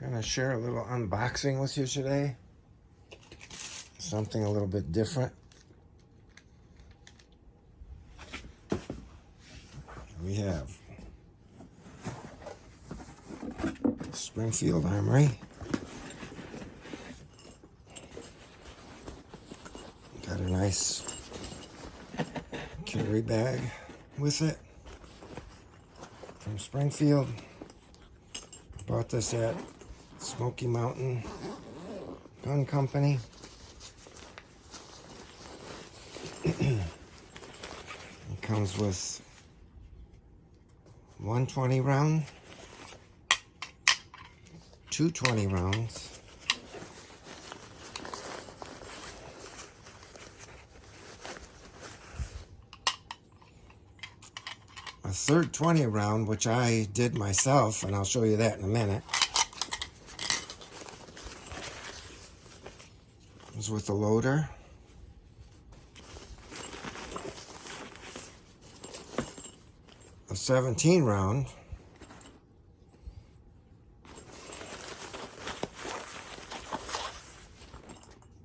I'm gonna share a little unboxing with you today. Something a little bit different. We have Springfield Armory. Got a nice carry bag with it from Springfield. Bought this at Smoky Mountain Gun Company. It comes with 120 round, 220 rounds, a third 20 round, which I did myself, and I'll show you that in a minute. It was with the loader. A 17 round.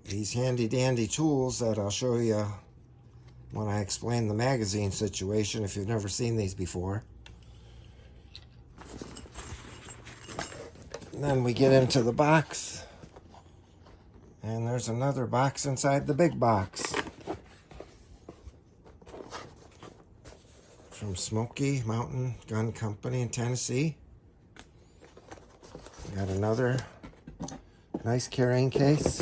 These handy dandy tools that I'll show you when I explain the magazine situation if you've never seen these before. And then we get into the box, and there's another box inside the big box from Smoky Mountain Gun Company in Tennessee. We got another nice carrying case.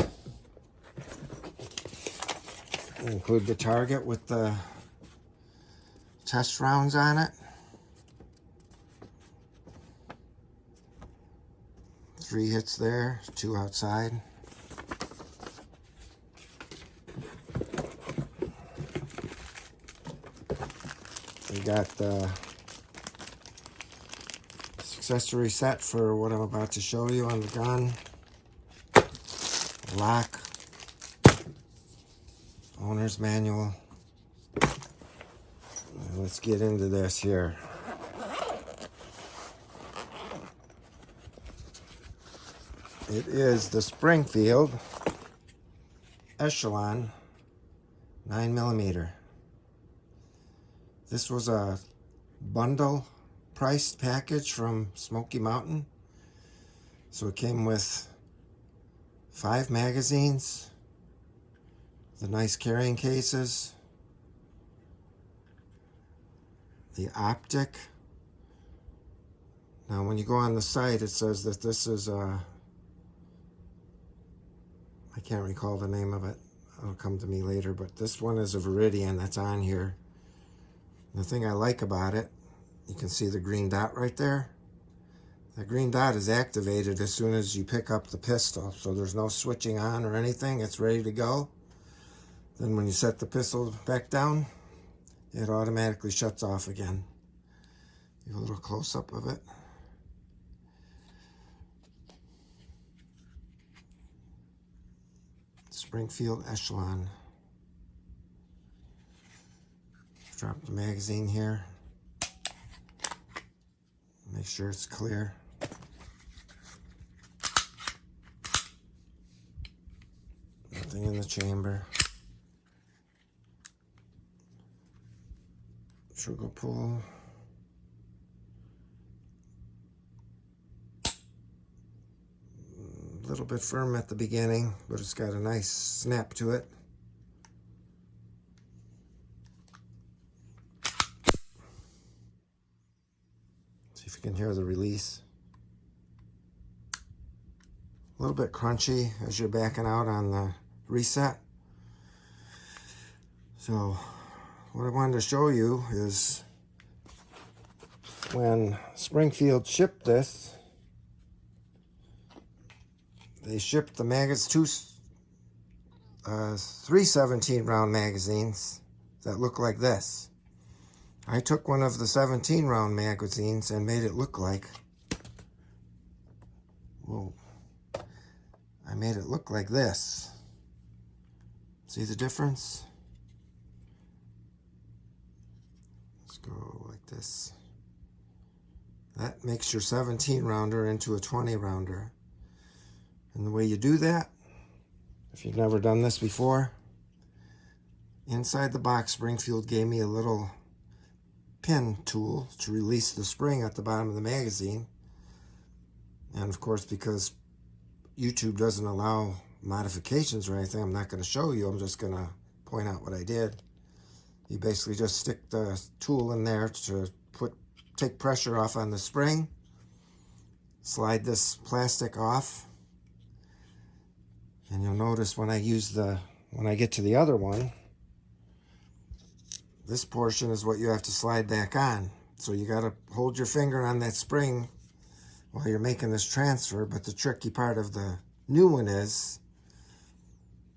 Include the target with the test rounds on it. 3 hits there, 2 outside. We got the accessory set for what I'm about to show you on the gun. Lock. Owner's manual. Now let's get into this here. It is the Springfield Echelon 9mm. This was a bundle priced package from Smoky Mountain. So it came with 5 magazines, the nice carrying cases, the optic. Now when you go on the site, it says that this is I can't recall the name of it. It'll come to me later, but this one is a Viridian that's on here. The thing I like about it, you can see the green dot right there. The green dot is activated as soon as you pick up the pistol, so there's no switching on or anything. It's ready to go. Then when you set the pistol back down, it automatically shuts off again. Give a little close-up of it. Springfield Echelon. Drop the magazine here. Make sure it's clear. Nothing in the chamber. Sugar pull. A little bit firm at the beginning, but it's got a nice snap to it. See if you can hear the release. A little bit crunchy as you're backing out on the reset. So what I wanted to show you is when Springfield shipped this, they shipped the magazines, 3 17-round magazines that look like this. I took one of the 17-round magazines and made it look like, whoa, I made it look like this. See the difference? Let's go like this. That makes your 17-rounder into a 20-rounder. And the way you do that, if you've never done this before, inside the box, Springfield gave me a little pin tool to release the spring at the bottom of the magazine. And of course, because YouTube doesn't allow modifications or anything, I'm not going to show you. I'm just going to point out what I did. You basically just stick the tool in there to take pressure off on the spring. Slide this plastic off. And you'll notice when I get to the other one, this portion is what you have to slide back on. So you got to hold your finger on that spring while you're making this transfer. But the tricky part of the new one is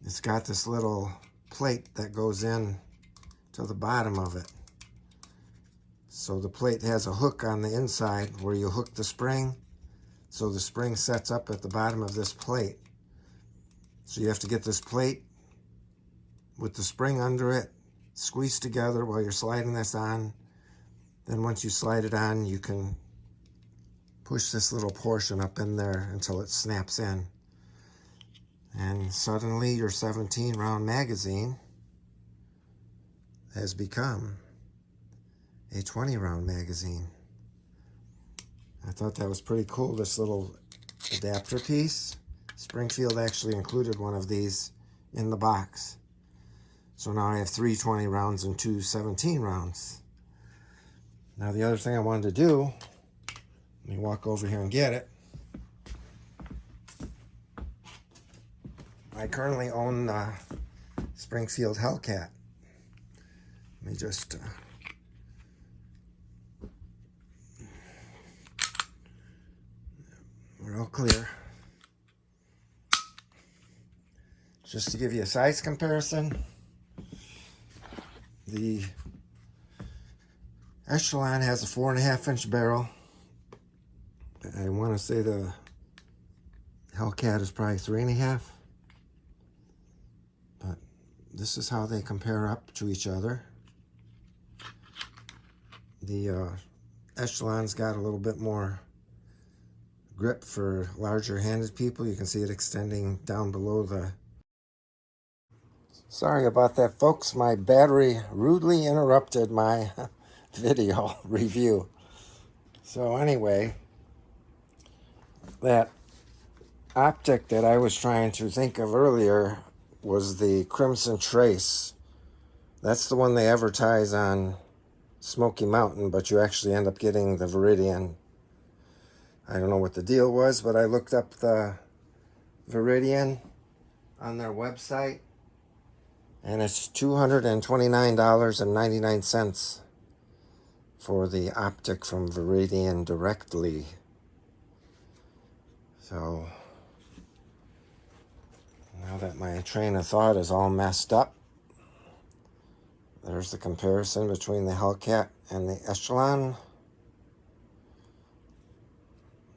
it's got this little plate that goes in to the bottom of it. So the plate has a hook on the inside where you hook the spring. So the spring sets up at the bottom of this plate. So you have to get this plate with the spring under it squeezed together while you're sliding this on. Then once you slide it on, you can push this little portion up in there until it snaps in. And suddenly your 17-round magazine has become a 20-round magazine. I thought that was pretty cool, this little adapter piece. Springfield actually included one of these in the box. So now I have 3 20 rounds and 2 17 rounds. Now the other thing I wanted to do, let me walk over here and get it. I currently own the Springfield Hellcat. Let me just we're all clear. Just to give you a size comparison, the Echelon has a 4.5-inch barrel. I want to say the Hellcat is probably 3.5. But this is how they compare up to each other. The Echelon's got a little bit more grip for larger handed people. You can see it extending down below the... Sorry about that, folks. My battery rudely interrupted my video review. So anyway, that optic that I was trying to think of earlier was the Crimson Trace. That's the one they advertise on Smoky Mountain, but you actually end up getting the Viridian. I don't know what the deal was, but I looked up the Viridian on their website, and it's $229.99 for the optic from Viridian directly. So now that my train of thought is all messed up, there's the comparison between the Hellcat and the Echelon.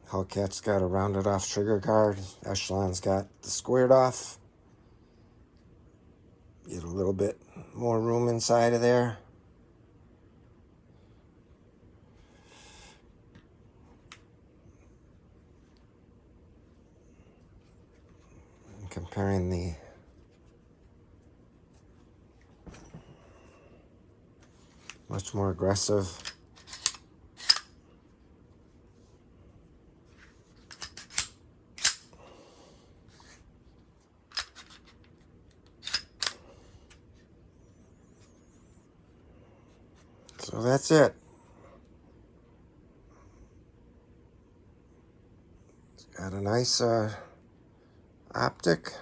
Hellcat's got a rounded off trigger guard. Echelon's got the squared off. Get a little bit more room inside of there. And comparing the much more aggressive so that's it. It's got a nice optic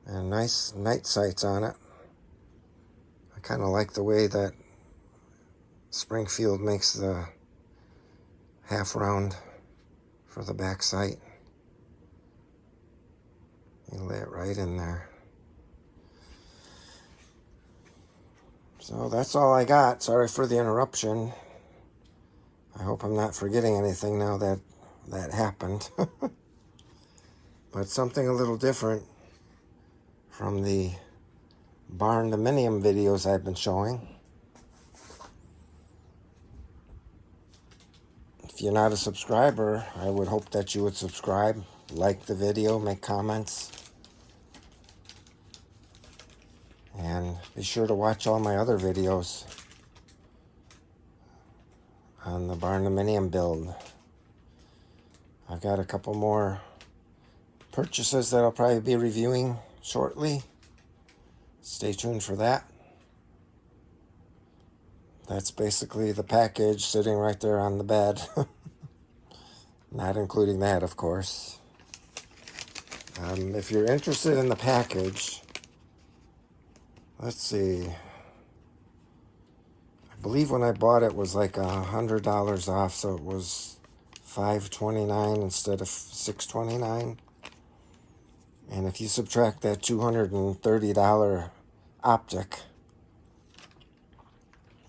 and nice night sights on it. I kind of like the way that Springfield makes the half round for the back sight. You lay it right in there. So that's all I got. Sorry for the interruption. I hope I'm not forgetting anything now that that happened. But something a little different from the barn dominium videos I've been showing. If you're not a subscriber, I would hope that you would subscribe like the video, make comments, and be sure to watch all my other videos on the barndominium build. I've got a couple more purchases that I'll probably be reviewing shortly. Stay tuned for that. That's basically the package sitting right there on the bed. Not including that, of course. If you're interested in the package, let's see. I believe when I bought it was like $100 off, so it was $5.29 instead of $6.29. And if you subtract that $230 optic,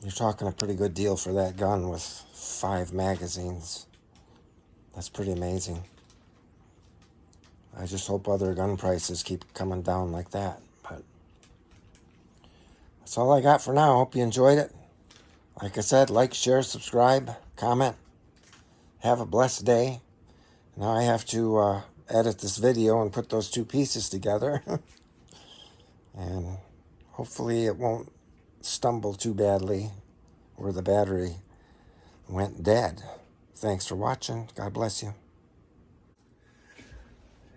you're talking a pretty good deal for that gun with 5 magazines. That's pretty amazing. I just hope other gun prices keep coming down like that. But that's all I got for now. Hope you enjoyed it. Like I said, like, share, subscribe, comment. Have a blessed day. Now I have to edit this video and put those two pieces together. And hopefully it won't stumble too badly where the battery went dead. Thanks for watching. God bless you.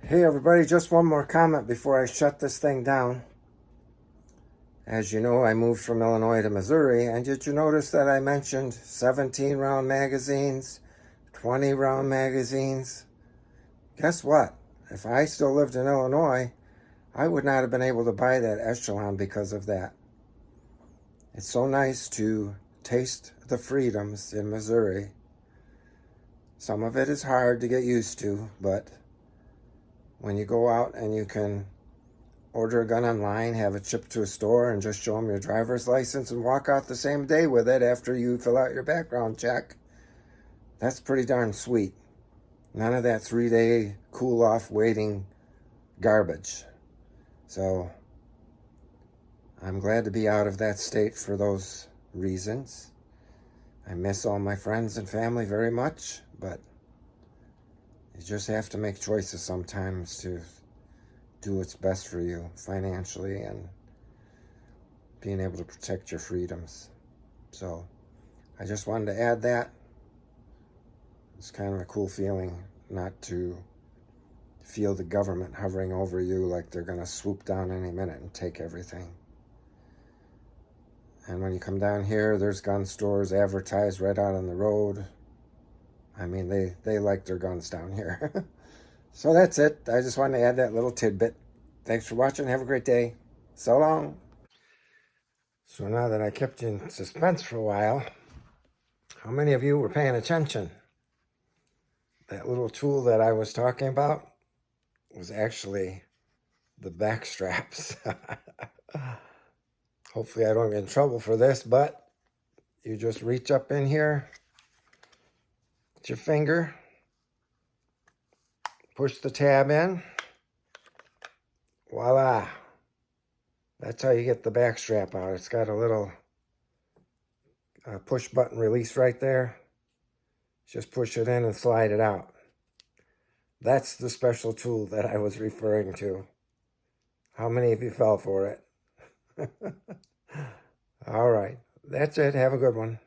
Hey everybody, just one more comment before I shut this thing down. As you know, I moved from Illinois to Missouri, and did you notice that I mentioned 17 round magazines, 20 round magazines? Guess what? If I still lived in Illinois, I would not have been able to buy that Echelon because of that. It's so nice to taste the freedoms in Missouri. Some of it is hard to get used to, but when you go out and you can order a gun online, have it shipped to a store, and just show them your driver's license and walk out the same day with it after you fill out your background check, that's pretty darn sweet. None of that 3-day cool-off waiting garbage. So I'm glad to be out of that state for those reasons. I miss all my friends and family very much, but you just have to make choices sometimes to do what's best for you financially and being able to protect your freedoms. So I just wanted to add that. It's kind of a cool feeling not to feel the government hovering over you like they're going to swoop down any minute and take everything. And when you come down here, there's gun stores advertised right out on the road. I mean, they like their guns down here. So that's it. I just wanted to add that little tidbit. Thanks for watching. Have a great day. So long. So now that I kept you in suspense for a while, how many of you were paying attention? That little tool that I was talking about was actually the backstraps. Hopefully I don't get in trouble for this, but you just reach up in here with your finger, push the tab in, voila. That's how you get the backstrap out. It's got a little push button release right there. Just push it in and slide it out. That's the special tool that I was referring to. How many of you fell for it? All right. That's it. Have a good one.